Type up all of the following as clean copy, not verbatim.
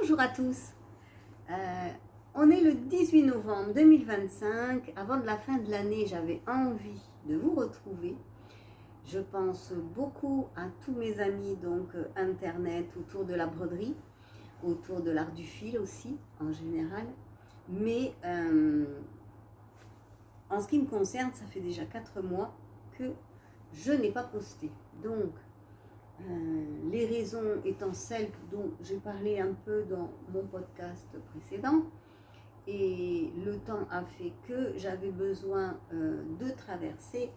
Bonjour à tous. On est le 18 novembre 2025. Avant de la fin de l'année, j'avais envie de vous retrouver. Je pense beaucoup à tous mes amis donc internet autour de la broderie, autour de l'art du fil aussi en général. Mais en ce qui me concerne, ça fait déjà 4 mois que je n'ai pas posté. Donc les raisons étant celles dont j'ai parlé un peu dans mon podcast précédent, et le temps a fait que j'avais besoin de traverser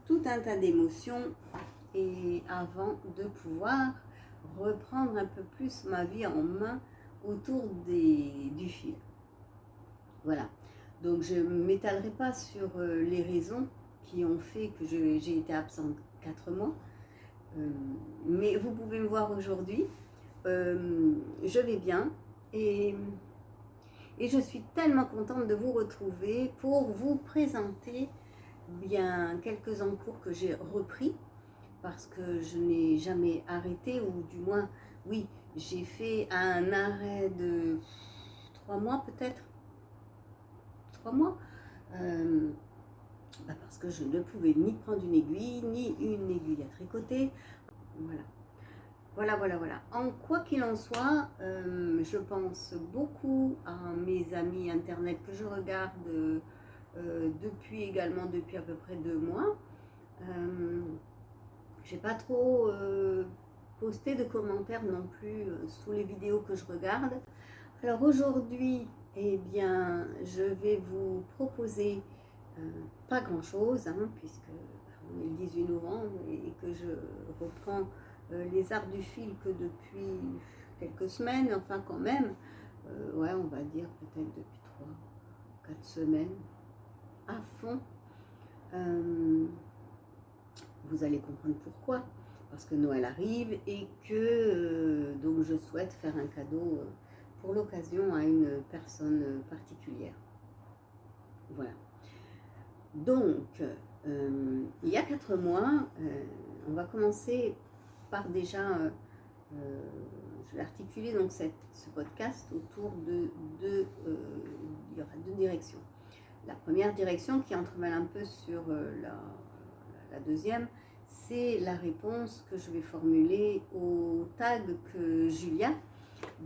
tout un tas d'émotions et avant de pouvoir reprendre un peu plus ma vie en main autour du fil. Voilà, donc je ne m'étalerai pas sur les raisons qui ont fait que j'ai été absente 4 mois. Mais vous pouvez me voir aujourd'hui, je vais bien et je suis tellement contente de vous retrouver pour vous présenter bien quelques encours que j'ai repris parce que je n'ai jamais arrêté, ou du moins, oui, j'ai fait un arrêt de 3 mois peut-être, 3 mois, parce que je ne pouvais ni prendre une aiguille, ni une aiguille à tricoter. Voilà. En quoi qu'il en soit, je pense beaucoup à mes amis internet que je regarde depuis à peu près 2 mois. J'ai pas trop posté de commentaires non plus sous les vidéos que je regarde. Alors aujourd'hui, eh bien, je vais vous proposer pas grand chose, puisque on est le 18 novembre et que je reprends les arts du fil que depuis quelques semaines, enfin quand même, ouais, on va dire peut-être depuis 3-4 semaines, à fond. Vous allez comprendre pourquoi, parce que Noël arrive et que donc je souhaite faire un cadeau pour l'occasion à une personne particulière. Voilà. Donc, il y a 4 mois, on va commencer par déjà, je vais articuler donc ce podcast autour de il y aura 2 directions. La première direction qui entremêle un peu sur la deuxième, c'est la réponse que je vais formuler au tag que Julia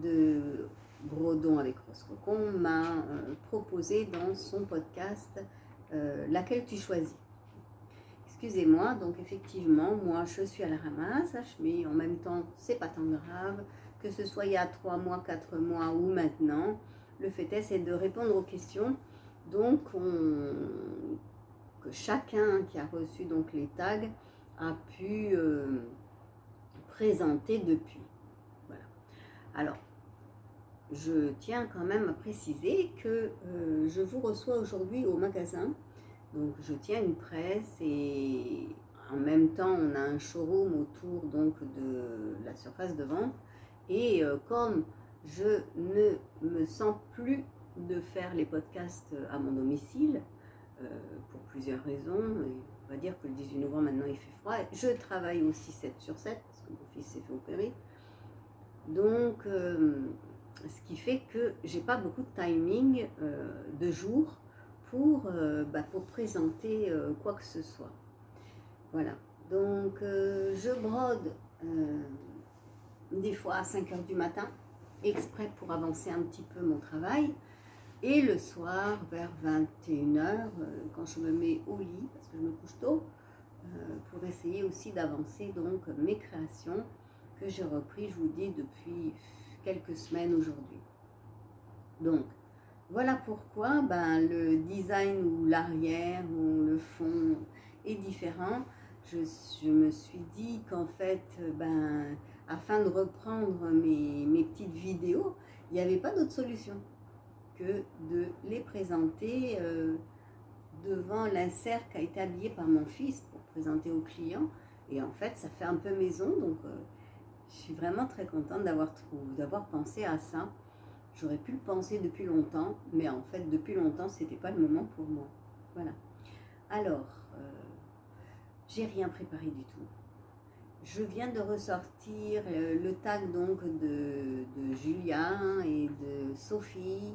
de Brodon avec Rose Cocon m'a proposé dans son podcast Laquelle tu choisis. Excusez-moi, donc effectivement, moi je suis à la ramasse, mais en même temps, c'est pas tant grave, que ce soit il y a 3 mois, 4 mois ou maintenant. Le fait est, c'est de répondre aux questions. Donc, que chacun qui a reçu donc les tags a pu présenter depuis. Voilà. Alors, je tiens quand même à préciser que je vous reçois aujourd'hui au magasin. Donc je tiens une presse et en même temps on a un showroom autour donc de la surface de vente. Et comme je ne me sens plus de faire les podcasts à mon domicile, pour plusieurs raisons, et on va dire que le 18 novembre maintenant il fait froid. Je travaille aussi 7/7 parce que mon fils s'est fait opérer. Donc ce qui fait que j'ai pas beaucoup de timing de jour pour présenter quoi que ce soit. Voilà, donc je brode des fois à 5h du matin, exprès pour avancer un petit peu mon travail, et le soir vers 21h, quand je me mets au lit, parce que je me couche tôt, pour essayer aussi d'avancer donc mes créations que j'ai repris, je vous dis, depuis quelques semaines aujourd'hui. Donc, voilà pourquoi le design ou l'arrière ou le fond est différent. Je me suis dit qu'en fait, afin de reprendre mes petites vidéos, il n'y avait pas d'autre solution que de les présenter devant l'insert qui a été habillé par mon fils pour présenter aux clients. Et en fait, ça fait un peu maison, donc je suis vraiment très contente d'avoir pensé à ça. J'aurais pu le penser depuis longtemps, mais en fait, depuis longtemps, c'était pas le moment pour moi. Voilà. Alors, j'ai rien préparé du tout. Je viens de ressortir le tag donc de Julien et de Sophie,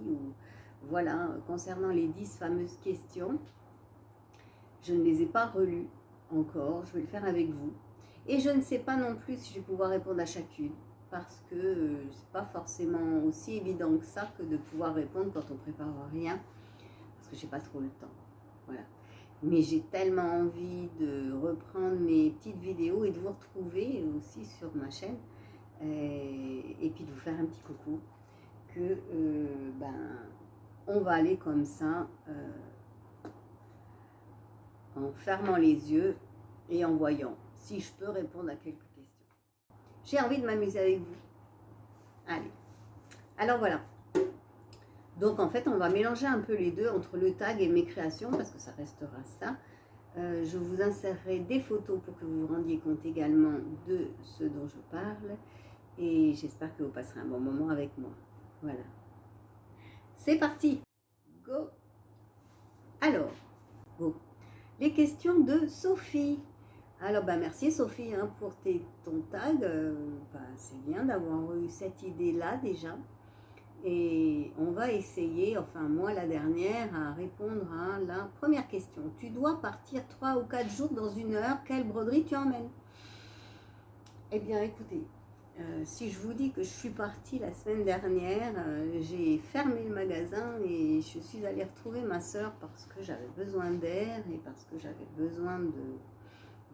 voilà, concernant les 10 fameuses questions. Je ne les ai pas relues encore, je vais le faire avec vous. Et je ne sais pas non plus si je vais pouvoir répondre à chacune, parce que c'est pas forcément aussi évident que ça que de pouvoir répondre quand on prépare rien, parce que j'ai pas trop le temps. Voilà. Mais j'ai tellement envie de reprendre mes petites vidéos et de vous retrouver aussi sur ma chaîne et puis de vous faire un petit coucou que on va aller comme ça en fermant les yeux et en voyant si je peux répondre à quelques questions. J'ai envie de m'amuser avec vous. Allez, alors voilà. Donc en fait on va mélanger un peu les deux entre le tag et mes créations parce que ça restera ça. Je vous insérerai des photos pour que vous vous rendiez compte également de ce dont je parle. Et j'espère que vous passerez un bon moment avec moi. Voilà. C'est parti. Go. Alors, go. Les questions de Sophie. Alors, merci Sophie pour ton tag. C'est bien d'avoir eu cette idée-là déjà. Et on va essayer, enfin moi la dernière, à répondre à la première question. Tu dois partir 3 ou 4 jours dans 1 heure, quelle broderie tu emmènes? Eh bien écoutez, si je vous dis que je suis partie la semaine dernière, j'ai fermé le magasin et je suis allée retrouver ma soeur parce que j'avais besoin d'air et parce que j'avais besoin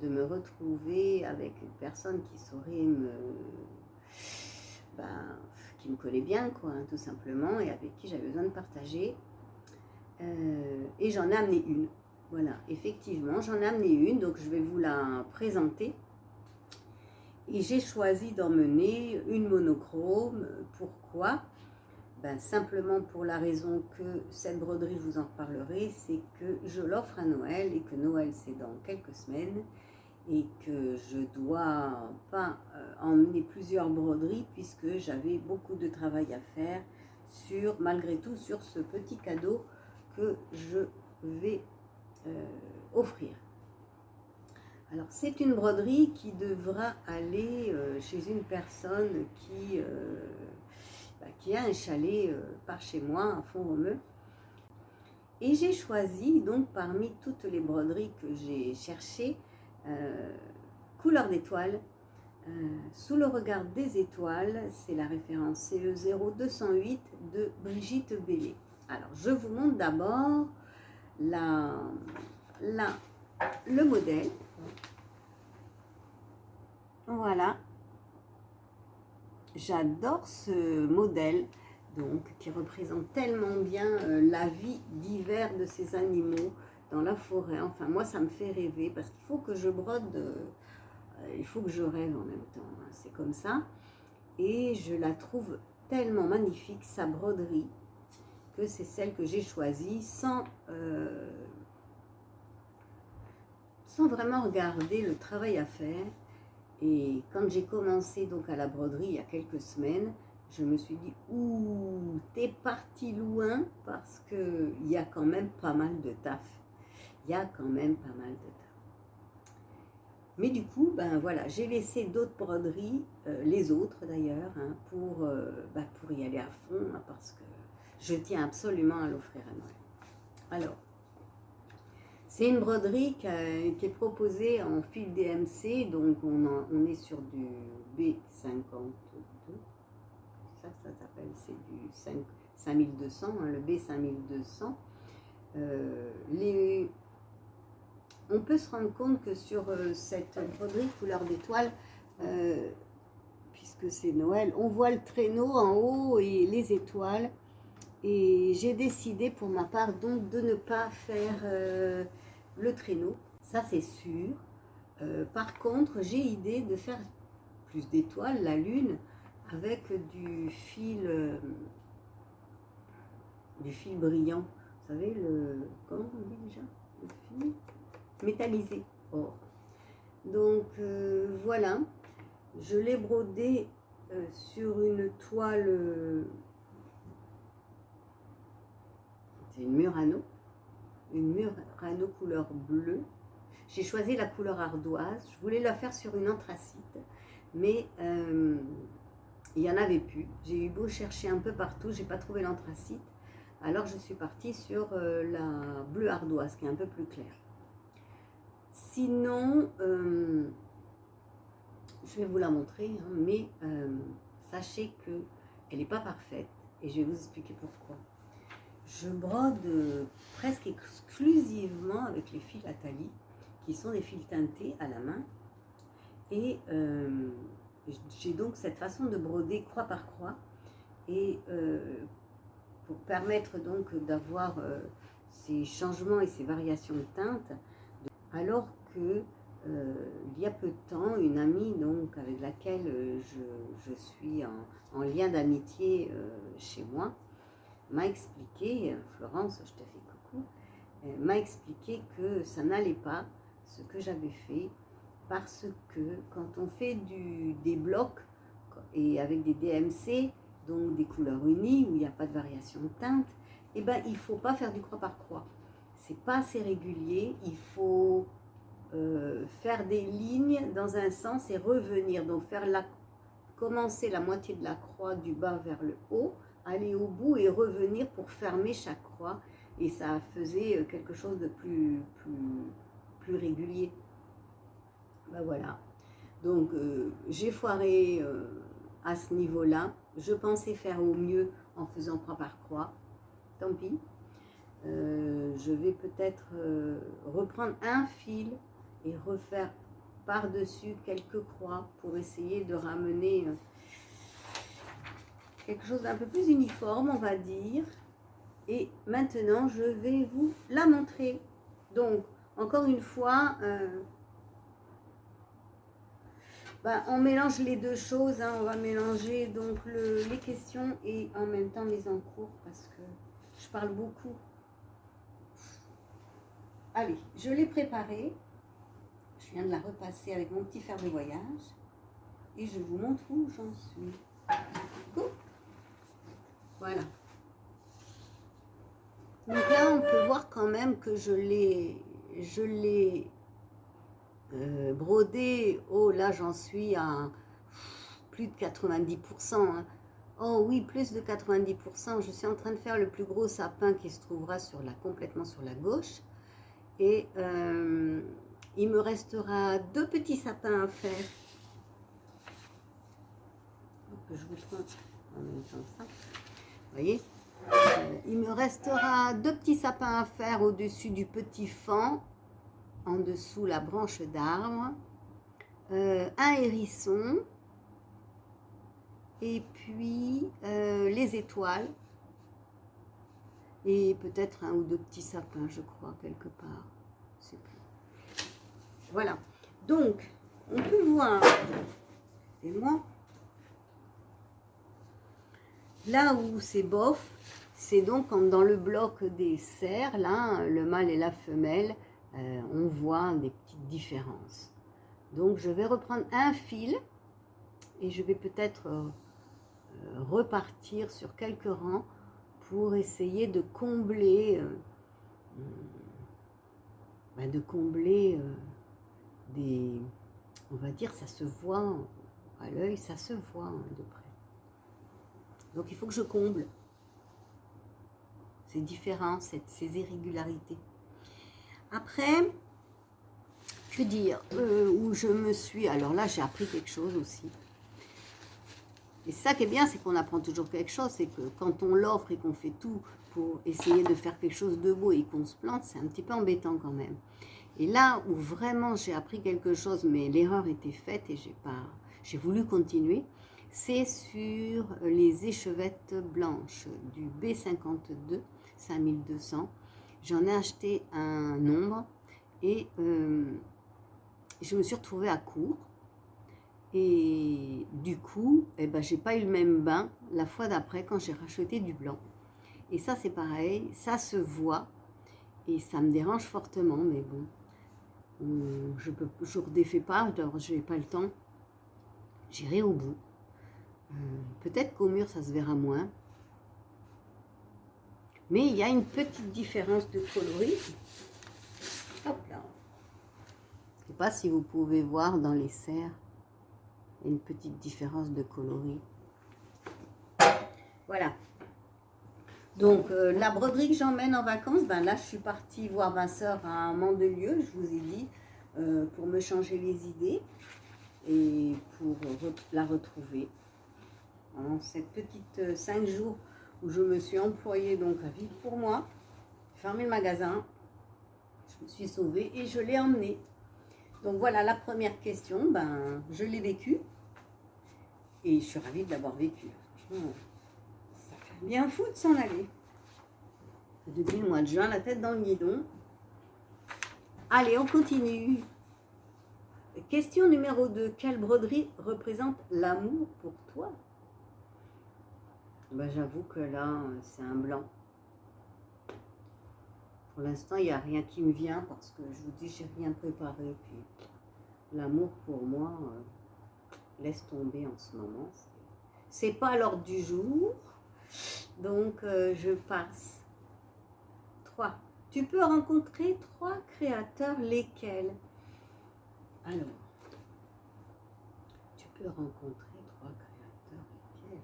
de me retrouver avec une personne qui saurait qui me collait bien, quoi, tout simplement, et avec qui j'avais besoin de partager. Et j'en ai amené une. Voilà, effectivement, j'en ai amené une, donc je vais vous la présenter. Et j'ai choisi d'emmener une monochrome. Pourquoi? Simplement pour la raison que cette broderie, je vous en reparlerai, c'est que je l'offre à Noël et que Noël c'est dans quelques semaines et que je dois pas emmener plusieurs broderies puisque j'avais beaucoup de travail à faire malgré tout sur ce petit cadeau que je vais offrir. Alors c'est une broderie qui devra aller chez une personne qui a un chalet par chez moi à Font-Romeu. Et j'ai choisi donc parmi toutes les broderies que j'ai cherchées, couleur d'étoile, sous le regard des étoiles, c'est la référence CE0208 de Brigitte Bellé. Alors je vous montre d'abord le modèle. Voilà, j'adore ce modèle donc qui représente tellement bien la vie d'hiver de ces animaux dans la forêt. Enfin moi ça me fait rêver parce qu'il faut que je brode, il faut que je rêve en même temps, hein. C'est comme ça et je la trouve tellement magnifique sa broderie que c'est celle que j'ai choisie sans vraiment regarder le travail à faire. Et quand j'ai commencé donc à la broderie il y a quelques semaines, je me suis dit, ouh, t'es parti loin parce qu'il y a quand même pas mal de taf. Il y a quand même pas mal de taf. Mais du coup, voilà, j'ai laissé d'autres broderies, les autres d'ailleurs, hein, pour y aller à fond, hein, parce que je tiens absolument à l'offrir à Noël. Alors, c'est une broderie qui est proposée en fil DMC, donc on est sur du B52. Ça s'appelle, c'est du 5200, hein, le B5200. On peut se rendre compte que sur cette broderie couleur d'étoile, puisque c'est Noël, on voit le traîneau en haut et les étoiles. Et j'ai décidé pour ma part donc de ne pas faire le traîneau, ça c'est sûr. Par contre, j'ai idée de faire plus d'étoiles, la lune, avec du fil brillant. Vous savez, comment on dit déjà? Le fil métallisé, or. Donc voilà, je l'ai brodé sur une toile, c'est une Murano couleur bleue. J'ai choisi la couleur ardoise. Je voulais la faire sur une anthracite, mais il n'y en avait plus. J'ai eu beau chercher un peu partout, j'ai pas trouvé l'anthracite. Alors je suis partie sur la bleue ardoise qui est un peu plus claire. Sinon, je vais vous la montrer, hein, mais sachez qu'elle n'est pas parfaite et je vais vous expliquer pourquoi. Je brode presque exclusivement avec les fils Atali, qui sont des fils teintés à la main. Et j'ai donc cette façon de broder croix par croix. Et pour permettre donc d'avoir ces changements et ces variations de teintes, alors que il y a peu de temps, une amie donc, avec laquelle je suis en lien d'amitié chez moi, m'a expliqué, Florence, je te fais coucou, m'a expliqué que ça n'allait pas, ce que j'avais fait, parce que quand on fait des blocs, et avec des DMC, donc des couleurs unies, où il n'y a pas de variation de teinte, eh ben, il ne faut pas faire du croix par croix. C'est pas assez régulier, il faut faire des lignes dans un sens et revenir, donc commencer la moitié de la croix du bas vers le haut, aller au bout et revenir pour fermer chaque croix, et ça faisait quelque chose de plus régulier. Ben voilà, donc j'ai foiré à ce niveau-là. Je pensais faire au mieux en faisant croix par croix, tant pis. Je vais peut-être reprendre un fil et refaire par-dessus quelques croix pour essayer de ramener quelque chose d'un peu plus uniforme, on va dire. Et maintenant, je vais vous la montrer. Donc, encore une fois, on mélange les deux choses. Hein. On va mélanger donc les questions et en même temps les en cours parce que je parle beaucoup. Allez, je l'ai préparée. Je viens de la repasser avec mon petit fer de voyage. Et je vous montre où j'en suis. Coucou. Voilà. Donc là, on peut voir quand même que je l'ai brodé. Oh, là, j'en suis à plus de 90%. Hein. Oh oui, plus de 90%. Je suis en train de faire le plus gros sapin qui se trouvera complètement sur la gauche. Et il me restera 2 petits sapins à faire. Je vous montre en même temps ça. Vous voyez, il me restera 2 petits sapins à faire au-dessus du petit fan, en dessous la branche d'arbre, un hérisson, et puis les étoiles, et peut-être 1 ou 2 petits sapins, je crois, quelque part. Je sais plus. Voilà. Donc, on peut voir, et moi, là où c'est bof, c'est donc dans le bloc des cerfs, là, le mâle et la femelle, on voit des petites différences. Donc, je vais reprendre un fil et je vais peut-être repartir sur quelques rangs pour essayer de combler, des, on va dire, ça se voit à l'œil, ça se voit de près. Donc il faut que je comble ces différences, ces irrégularités. Après, que dire, où je me suis, alors là j'ai appris quelque chose aussi. Et ça qui est bien, c'est qu'on apprend toujours quelque chose, c'est que quand on l'offre et qu'on fait tout pour essayer de faire quelque chose de beau et qu'on se plante, c'est un petit peu embêtant quand même. Et là où vraiment j'ai appris quelque chose, mais l'erreur était faite et j'ai voulu continuer, c'est sur les échevettes blanches du B52 5200. J'en ai acheté un nombre et je me suis retrouvée à court. Et du coup, j'ai pas eu le même bain la fois d'après quand j'ai racheté du blanc. Et ça, c'est pareil, ça se voit et ça me dérange fortement, mais bon, je redéfais pas, alors je n'ai pas le temps, j'irai au bout. Peut-être qu'au mur, ça se verra moins. Mais il y a une petite différence de coloris. Hop là. sais pas si vous pouvez voir dans les serres, il y a une petite différence de coloris. Voilà. Donc, la broderie que j'emmène en vacances, ben là, je suis partie voir ma soeur à Mandelieu, je vous ai dit, pour me changer les idées et pour la retrouver. En cette petite 5 jours où je me suis employée donc à vivre pour moi, fermer le magasin, je me suis sauvée et je l'ai emmenée. Donc voilà la première question, ben je l'ai vécue et je suis ravie de l'avoir vécue. Franchement, ça fait bien fou de s'en aller. Depuis le mois de juin, la tête dans le guidon. Allez, on continue. Question numéro 2. Quelle broderie représente l'amour pour toi? Ben, j'avoue que là, c'est un blanc. Pour l'instant, il n'y a rien qui me vient parce que je vous dis, j'ai rien préparé. Puis l'amour pour moi, laisse tomber en ce moment. C'est pas l'ordre du jour. Donc, je passe. 3. Tu peux rencontrer 3 créateurs, lesquels? Alors, tu peux rencontrer 3 créateurs, lesquels?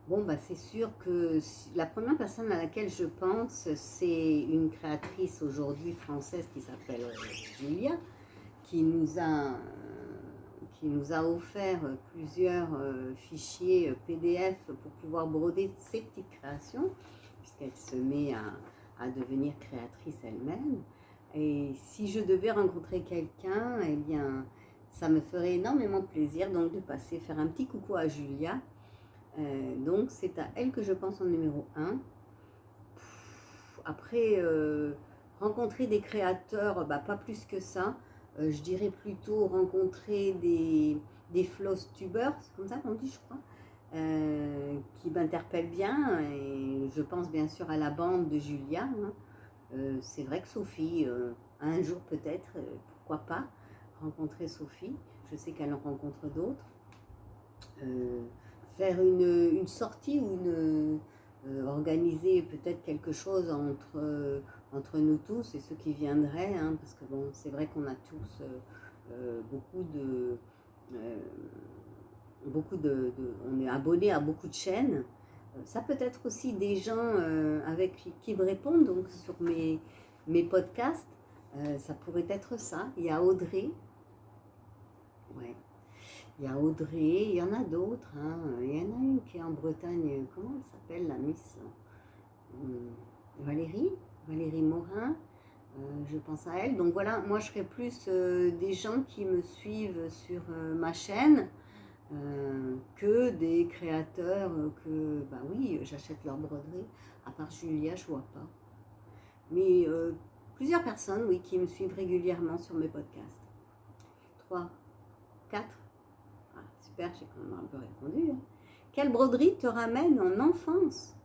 Bon, bah, c'est sûr que la première personne à laquelle je pense, c'est une créatrice aujourd'hui française qui s'appelle Julia, qui nous a offert plusieurs fichiers PDF pour pouvoir broder ses petites créations, puisqu'elle se met à devenir créatrice elle-même. Et si je devais rencontrer quelqu'un, eh bien, ça me ferait énormément plaisir donc de passer faire un petit coucou à Julia. Donc c'est à elle que je pense en numéro 1. Après, rencontrer des créateurs, bah, pas plus que ça. Je dirais plutôt rencontrer des floss tubers, c'est comme ça qu'on dit, je crois, qui m'interpellent bien. Et je pense bien sûr à la bande de Julia. Hein. C'est vrai que Sophie, un jour peut-être, pourquoi pas, rencontrer Sophie. Je sais qu'elle en rencontre d'autres. Faire une sortie ou organiser peut-être quelque chose entre nous tous et ceux qui viendraient, hein, parce que bon, c'est vrai qu'on a tous on est abonné à beaucoup de chaînes. Ça peut être aussi des gens qui me répondent donc sur mes podcasts. Ça pourrait être ça. Il y a Audrey. Ouais. Il y a Audrey, il y en a d'autres. Hein. Il y en a une qui est en Bretagne. Comment elle s'appelle, la Miss Valérie Morin. Je pense à elle. Donc voilà, moi je serais plus des gens qui me suivent sur ma chaîne que des créateurs que, bah oui, j'achète leur broderie. À part Julia, je vois pas. Mais plusieurs personnes, oui, qui me suivent régulièrement sur mes podcasts. 3, 4. Ah, super, j'ai quand même un peu répondu. Hein. Quelle broderie te ramène en enfance?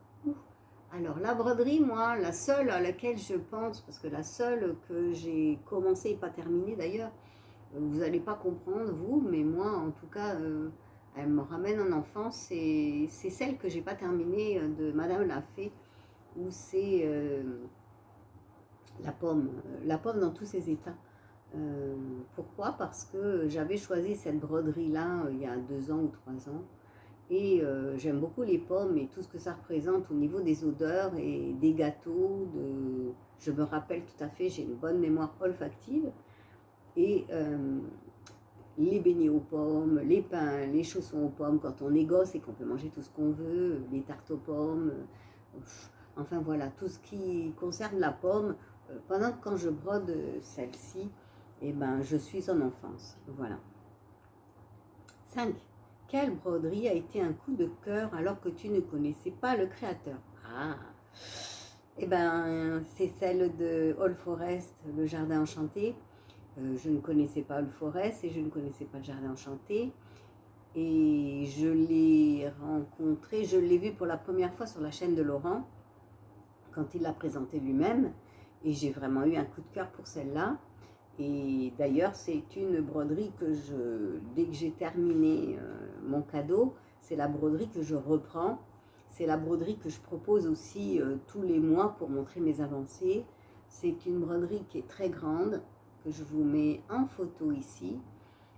Alors, la broderie, moi, la seule à laquelle je pense, parce que la seule que j'ai commencé et pas terminée d'ailleurs, vous n'allez pas comprendre, vous, mais moi, en tout cas, elle me ramène en enfance. C'est celle que j'ai pas terminée de Madame Lafay, où c'est la pomme dans tous ses états. Pourquoi? Parce que j'avais choisi cette broderie-là il y a 2 ans ou 3 ans. Et j'aime beaucoup les pommes et tout ce que ça représente au niveau des odeurs et des gâteaux. Je me rappelle tout à fait, j'ai une bonne mémoire olfactive. Et les beignets aux pommes, les pains, les chaussons aux pommes, quand on est gosse et qu'on peut manger tout ce qu'on veut, les tartes aux pommes, enfin voilà, tout ce qui concerne la pomme. Pendant que quand je brode celle-ci, eh ben, je suis en enfance. Voilà. 5. Quelle broderie a été un coup de cœur alors que tu ne connaissais pas le créateur? Ah, eh ben, c'est celle de All Forest, le jardin enchanté. Je ne connaissais pas All Forest et je ne connaissais pas le jardin enchanté. Et je l'ai rencontré, je l'ai vu pour la première fois sur la chaîne de Laurent, quand il l'a présenté lui-même. Et j'ai vraiment eu un coup de cœur pour celle-là. Et d'ailleurs, c'est une broderie que dès que j'ai terminé mon cadeau, c'est la broderie que je reprends. C'est la broderie que je propose aussi tous les mois pour montrer mes avancées. C'est une broderie qui est très grande. que je vous mets en photo ici.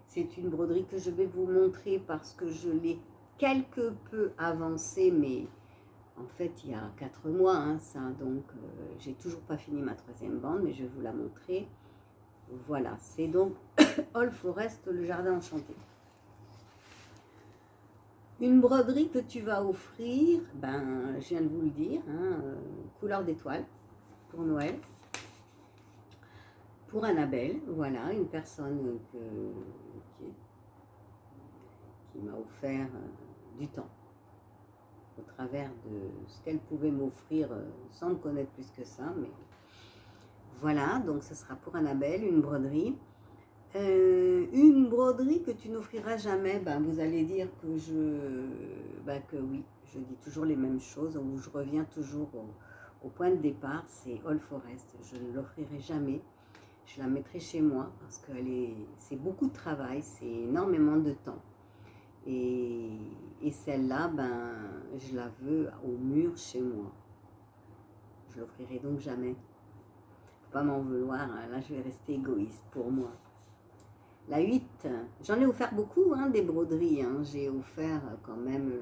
C'est une broderie que je vais vous montrer parce que je l'ai quelque peu avancée, mais en fait il y a 4 mois, hein, ça, donc j'ai toujours pas fini ma 3e bande, mais je vais vous la montrer. Voilà, c'est donc All Forest, le jardin enchanté. Une broderie que tu vas offrir, ben, je viens de vous le dire, hein, couleur d'étoile pour Noël. Pour Annabelle, voilà, une personne qui m'a offert du temps au travers de ce qu'elle pouvait m'offrir sans me connaître plus que ça. Mais voilà, donc ce sera pour Annabelle, une broderie. Une broderie que tu n'offriras jamais, ben, vous allez dire que oui, je dis toujours les mêmes choses, ou je reviens toujours au point de départ, c'est All Forest. Je ne l'offrirai jamais. Je la mettrai chez moi parce que c'est beaucoup de travail, c'est énormément de temps. Et celle-là, ben, je la veux au mur chez moi. Je l'offrirai donc jamais. Faut pas m'en vouloir, hein. Là je vais rester égoïste pour moi. La 8, j'en ai offert beaucoup, hein, des broderies. Hein. J'ai offert quand même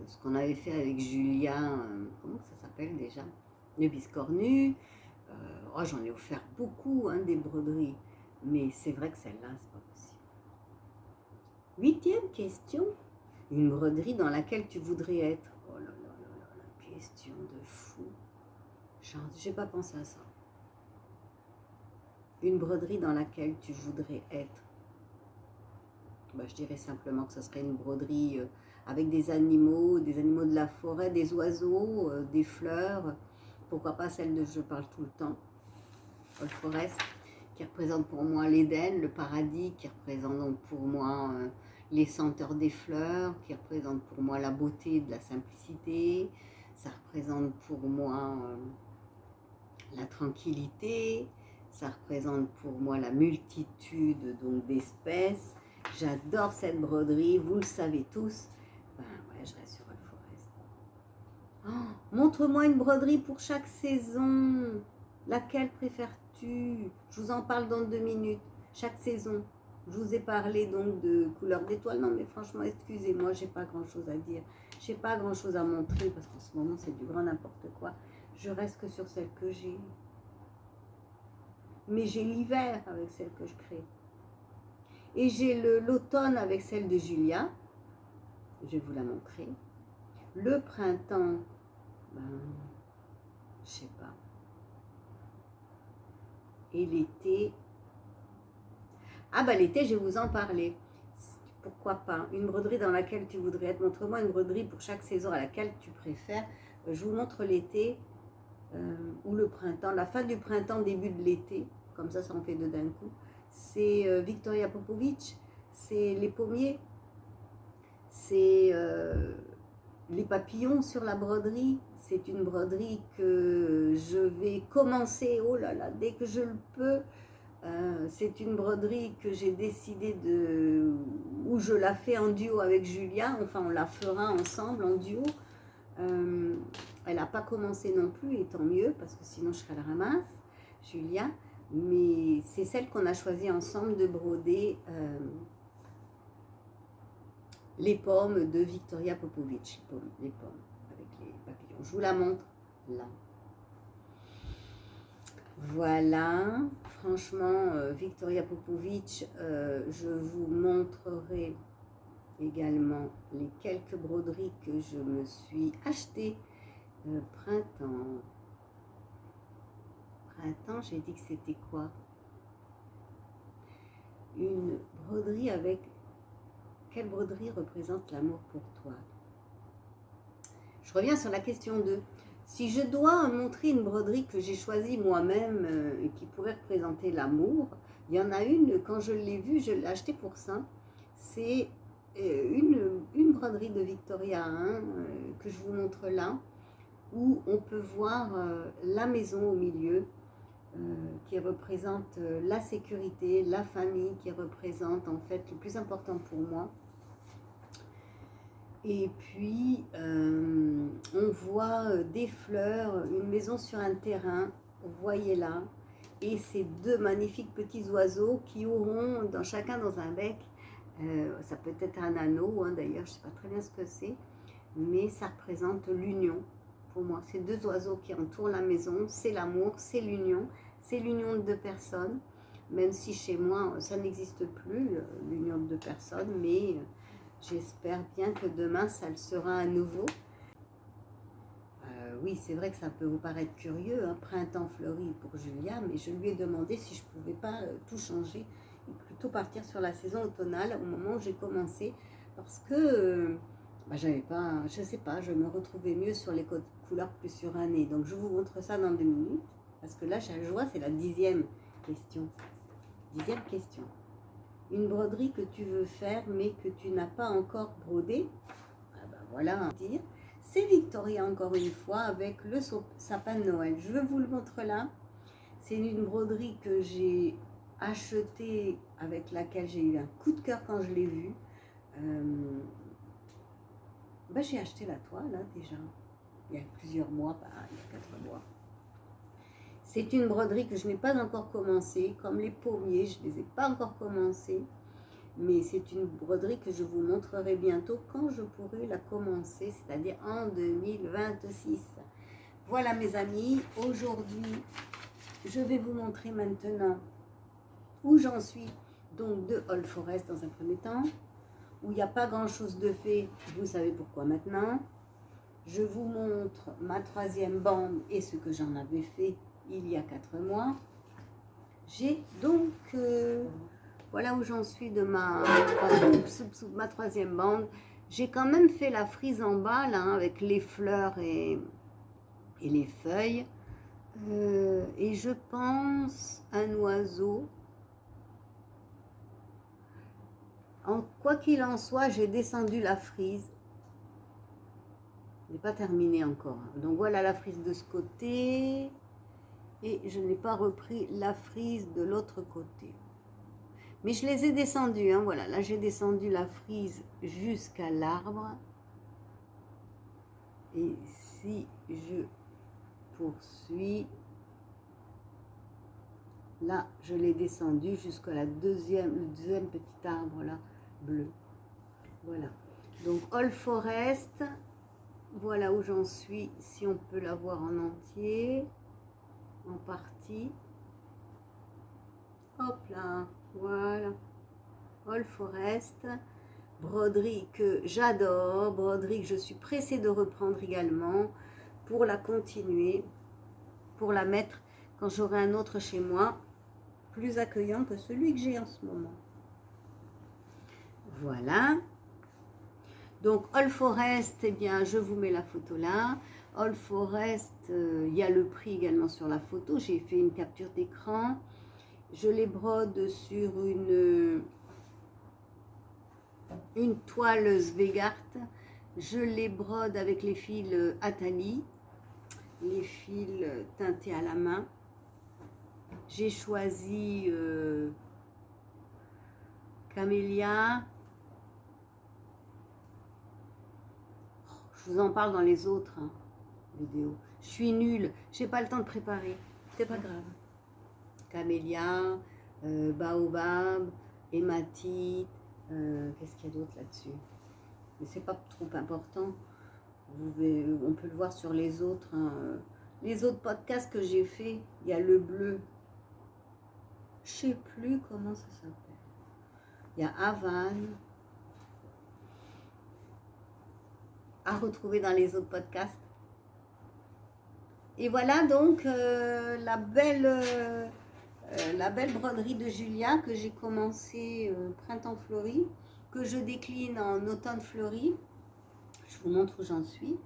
ce qu'on avait fait avec Julia, comment ça s'appelle déjà? Le biscornu. Oh, j'en ai offert beaucoup, hein, des broderies, mais c'est vrai que celle-là, c'est pas possible. 8e question, une broderie dans laquelle tu voudrais être. Oh là là là là, la question de fou. J'ai pas pensé à ça. Une broderie dans laquelle tu voudrais être. Bah, je dirais simplement que ce serait une broderie avec des animaux de la forêt, des oiseaux, des fleurs. Pourquoi pas celle de je parle tout le temps. All Forest, qui représente pour moi l'Éden, le paradis, qui représente donc pour moi les senteurs des fleurs, qui représente pour moi la beauté de la simplicité, ça représente pour moi la tranquillité, ça représente pour moi la multitude donc d'espèces. J'adore cette broderie, vous le savez tous. Ben ouais, je reste sur All Forest. Oh, montre-moi une broderie pour chaque saison. Laquelle préfères-tu? Je vous en parle dans 2 minutes. Chaque saison. Je vous ai parlé donc de couleur d'étoile. Non mais franchement, excusez-moi, j'ai pas grand chose à dire. J'ai pas grand chose à montrer parce qu'en ce moment c'est du grand n'importe quoi. Je reste que sur celle que j'ai. Mais j'ai l'hiver avec celle que je crée. Et j'ai l'automne avec celle de Julia. Je vais vous la montrer. Le printemps, ben, je sais pas. Et l'été, ah bah l'été, je vais vous en parler. Pourquoi pas? Une broderie dans laquelle tu voudrais être. Montre-moi une broderie pour chaque saison à laquelle tu préfères. Je vous montre l'été ou le printemps, la fin du printemps, début de l'été. Comme ça en fait 2 d'un coup. C'est Victoria Popovic, c'est les pommiers, c'est les papillons sur la broderie. C'est une broderie que je vais commencer, oh là là, dès que je le peux. C'est une broderie que j'ai décidé où je la fais en duo avec Julia, enfin on la fera ensemble en duo. Elle n'a pas commencé non plus, et tant mieux, parce que sinon je serais à la ramasse, Julia. Mais c'est celle qu'on a choisi ensemble de broder, les pommes de Victoria Popovic, les pommes avec les papillons. Je vous la montre là. Voilà, franchement, Victoria Popovic, je vous montrerai également les quelques broderies que je me suis achetées printemps. Printemps, j'ai dit que c'était quoi? Une broderie avec... Quelle broderie représente l'amour pour toi? Je reviens sur la question 2. Si je dois montrer une broderie que j'ai choisie moi-même et qui pourrait représenter l'amour, il y en a une, quand je l'ai vue, je l'ai achetée pour ça. C'est une broderie de Victoria hein, que je vous montre là, où on peut voir la maison au milieu, qui représente la sécurité, la famille, qui représente en fait le plus important pour moi. Et puis, on voit des fleurs, une maison sur un terrain, vous voyez là, et ces deux magnifiques petits oiseaux qui auront chacun dans un bec, ça peut être un anneau, hein, d'ailleurs, je ne sais pas très bien ce que c'est, mais ça représente l'union. Pour moi, ces deux oiseaux qui entourent la maison, c'est l'amour, c'est l'union de deux personnes, même si chez moi, ça n'existe plus, l'union de deux personnes, mais j'espère bien que demain, ça le sera à nouveau. Oui, c'est vrai que ça peut vous paraître curieux, hein, printemps fleuri pour Julia, mais je lui ai demandé si je ne pouvais pas tout changer et plutôt partir sur la saison automnale au moment où j'ai commencé, parce que j'avais pas, je sais pas, je me retrouvais mieux sur les couleurs plus surannées. Donc je vous montre ça dans 2 minutes, parce que là, je vois, c'est la 10e question. 10e question. Une broderie que tu veux faire, mais que tu n'as pas encore brodée. Ah ben voilà, dire. C'est Victoria encore une fois avec le sapin de Noël. Je vous le montre là. C'est une broderie que j'ai achetée, avec laquelle j'ai eu un coup de cœur quand je l'ai vue. J'ai acheté la toile hein, déjà, il y a plusieurs mois, il y a 4 mois. C'est une broderie que je n'ai pas encore commencé, comme les pommiers, je ne les ai pas encore commencés. Mais c'est une broderie que je vous montrerai bientôt quand je pourrai la commencer, c'est-à-dire en 2026. Voilà mes amis, aujourd'hui, je vais vous montrer maintenant où j'en suis, donc de All Forest dans un premier temps, où il n'y a pas grand-chose de fait, vous savez pourquoi maintenant. Je vous montre ma 3e bande et ce que j'en avais fait il y a 4 mois. J'ai donc... voilà où j'en suis de ma 3e bande. J'ai quand même fait la frise en bas, là, avec les fleurs et les feuilles. Et je pense un oiseau. Quoi qu'il en soit, j'ai descendu la frise. Je n'ai pas terminé encore. Donc voilà la frise de ce côté. Et je n'ai pas repris la frise de l'autre côté. Mais je les ai descendus, hein, voilà, là j'ai descendu la frise jusqu'à l'arbre. Et si je poursuis, là je l'ai descendu jusqu'à le deuxième petit arbre là, bleu. Voilà, donc All Forest, voilà où j'en suis, si on peut la voir en entier, en partie. Hop là, voilà, All Forest, broderie que j'adore, broderie que je suis pressée de reprendre également pour la continuer, pour la mettre quand j'aurai un autre chez moi, plus accueillant que celui que j'ai en ce moment. Voilà. Donc All Forest, eh bien je vous mets la photo là. All Forest, il y a le prix également sur la photo, j'ai fait une capture d'écran. Je les brode sur une toile Svegart. Je les brode avec les fils Atali, les fils teintés à la main. J'ai choisi Camélia. Je vous en parle dans les autres vidéos. Je suis nulle, j'ai pas le temps de préparer. C'est pas grave. Camélia, Baobab, Hématite. Qu'est-ce qu'il y a d'autre là-dessus? Mais c'est pas trop important. On peut le voir sur les autres. Hein. Les autres podcasts que j'ai fait, il y a le bleu. Je sais plus comment ça s'appelle. Il y a Havane. À retrouver dans les autres podcasts. Et voilà donc la belle broderie de Julia que j'ai commencé printemps fleuri, que je décline en automne fleuri. Je vous montre où j'en suis.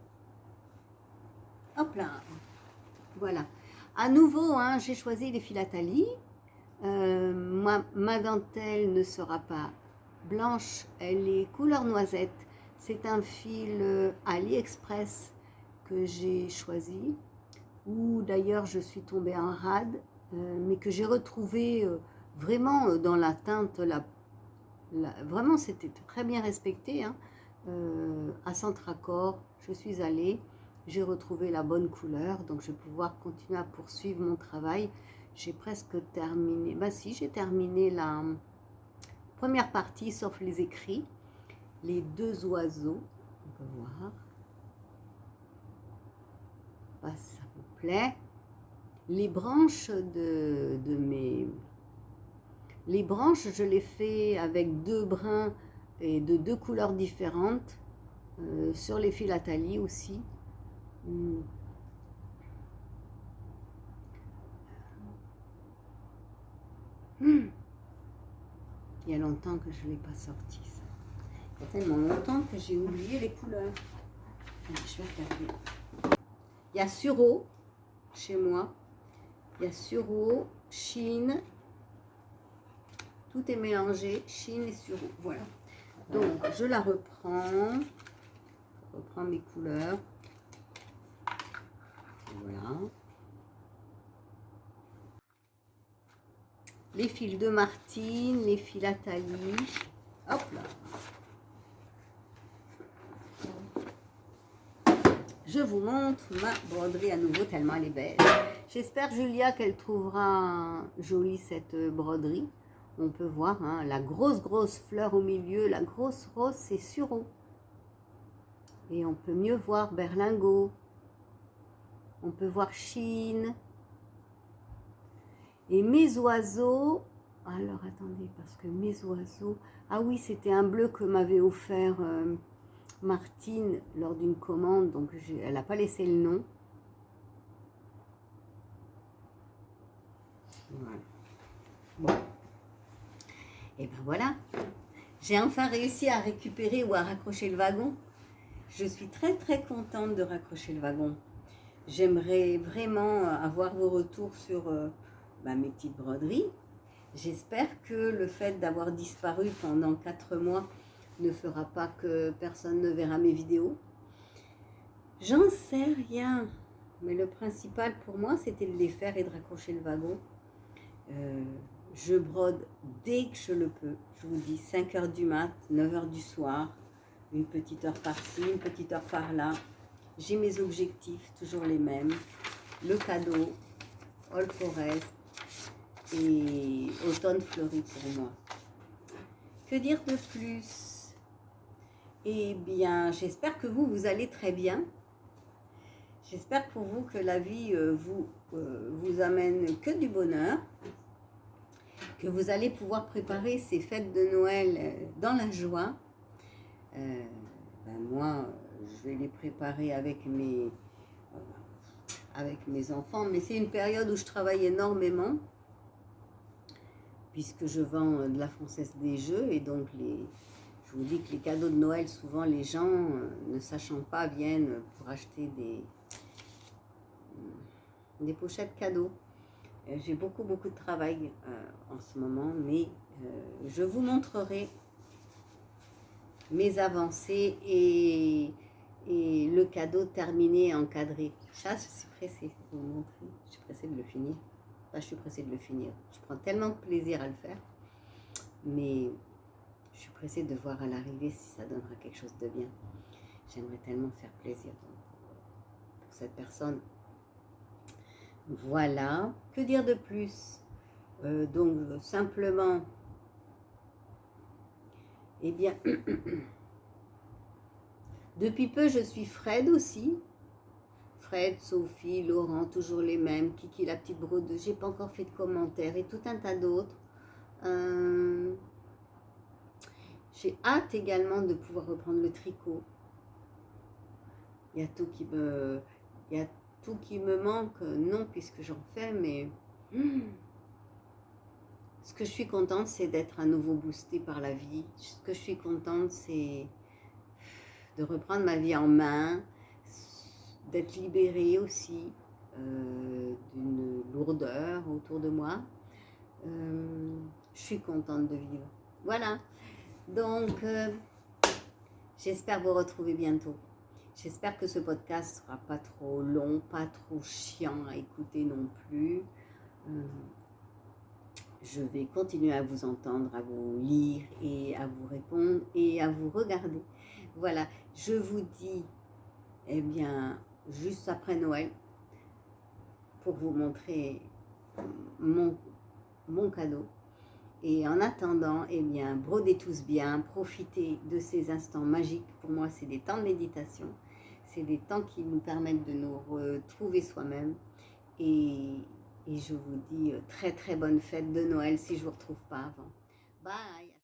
Hop là. Voilà. À nouveau, hein, j'ai choisi les fils Atali. Ma dentelle ne sera pas blanche, elle est couleur noisette. C'est un fil AliExpress que j'ai choisi, où d'ailleurs je suis tombée en rade, mais que j'ai retrouvé vraiment dans la teinte, vraiment c'était très bien respecté, hein, à Centracor. Je suis allée, j'ai retrouvé la bonne couleur, donc je vais pouvoir continuer à poursuivre mon travail. j'ai presque terminé. Bah si, j'ai terminé la première partie, sauf les écrits. Les deux oiseaux, on peut voir. Bah, ça vous plaît. Les branches de mes... Les branches, je les fais avec deux brins et de deux couleurs différentes. Sur les philatalies aussi. Il y a longtemps que je ne l'ai pas sorti, ça. Il y a tellement longtemps que j'ai oublié les couleurs. Je vais regarder. Il y a sureau chez moi. Il y a sureau, chine. Tout est mélangé, chine et sureau. Voilà. Donc, je la reprends. Je reprends mes couleurs. Voilà. Les fils de Martine, les philatalies. Hop là. Je vous montre ma broderie à nouveau, tellement elle est belle. J'espère, Julia, qu'elle trouvera jolie cette broderie. On peut voir hein, la grosse fleur au milieu, la grosse rose, c'est sureau. Et on peut mieux voir berlingot. On peut voir chine. Et mes oiseaux, alors attendez, parce que mes oiseaux, ah oui, c'était un bleu que m'avait offert Martine lors d'une commande, donc elle n'a pas laissé le nom. Voilà. Bon. Et ben voilà, j'ai enfin réussi à récupérer ou à raccrocher le wagon. Je suis très contente de raccrocher le wagon. J'aimerais vraiment avoir vos retours sur mes petites broderies. J'espère que le fait d'avoir disparu pendant 4 mois ne fera pas que personne ne verra mes vidéos. J'en sais rien, mais le principal pour moi, c'était de les faire et de raccrocher le wagon. Je brode dès que je le peux. Je vous dis 5 h du mat, 9 h du soir, une petite heure par-ci, une petite heure par-là. J'ai mes objectifs, toujours les mêmes. Le cadeau, All Forest et automne fleuri pour moi. Que dire de plus? Eh bien, j'espère que vous allez très bien. J'espère pour vous que la vie vous amène que du bonheur. Que vous allez pouvoir préparer ces fêtes de Noël dans la joie. Moi, je vais les préparer avec mes enfants, mais c'est une période où je travaille énormément, puisque je vends de la Française des Jeux, et donc je vous dis que les cadeaux de Noël, souvent les gens, ne sachant pas, viennent pour acheter des pochettes cadeaux. J'ai beaucoup de travail en ce moment, mais je vous montrerai mes avancées et le cadeau terminé et encadré. Ça, je suis pressée de vous montrer. Je suis pressée de le finir. Enfin, je suis pressée de le finir. Je prends tellement de plaisir à le faire, mais je suis pressée de voir à l'arrivée si ça donnera quelque chose de bien. J'aimerais tellement faire plaisir pour cette personne. Voilà, que dire de plus? Donc, simplement, eh bien, depuis peu, je suis Fred aussi. Fred, Sophie, Laurent, toujours les mêmes. Kiki, la petite brodeuse, j'ai pas encore fait de commentaires et tout un tas d'autres. J'ai hâte également de pouvoir reprendre le tricot. Il y a tout qui me manque, non, puisque j'en fais, mais ce que je suis contente, c'est d'être à nouveau boostée par la vie. Ce que je suis contente, c'est de reprendre ma vie en main, d'être libérée aussi d'une lourdeur autour de moi. Je suis contente de vivre. Voilà. Donc, j'espère vous retrouver bientôt. J'espère que ce podcast ne sera pas trop long, pas trop chiant à écouter non plus. Je vais continuer à vous entendre, à vous lire et à vous répondre et à vous regarder. Voilà, je vous dis, eh bien, juste après Noël, pour vous montrer mon, mon cadeau. Et en attendant, eh bien, brodez tous bien, profitez de ces instants magiques. Pour moi, c'est des temps de méditation. C'est des temps qui nous permettent de nous retrouver soi-même. Et, et je vous dis très très bonne fête de Noël si je ne vous retrouve pas avant. Bye!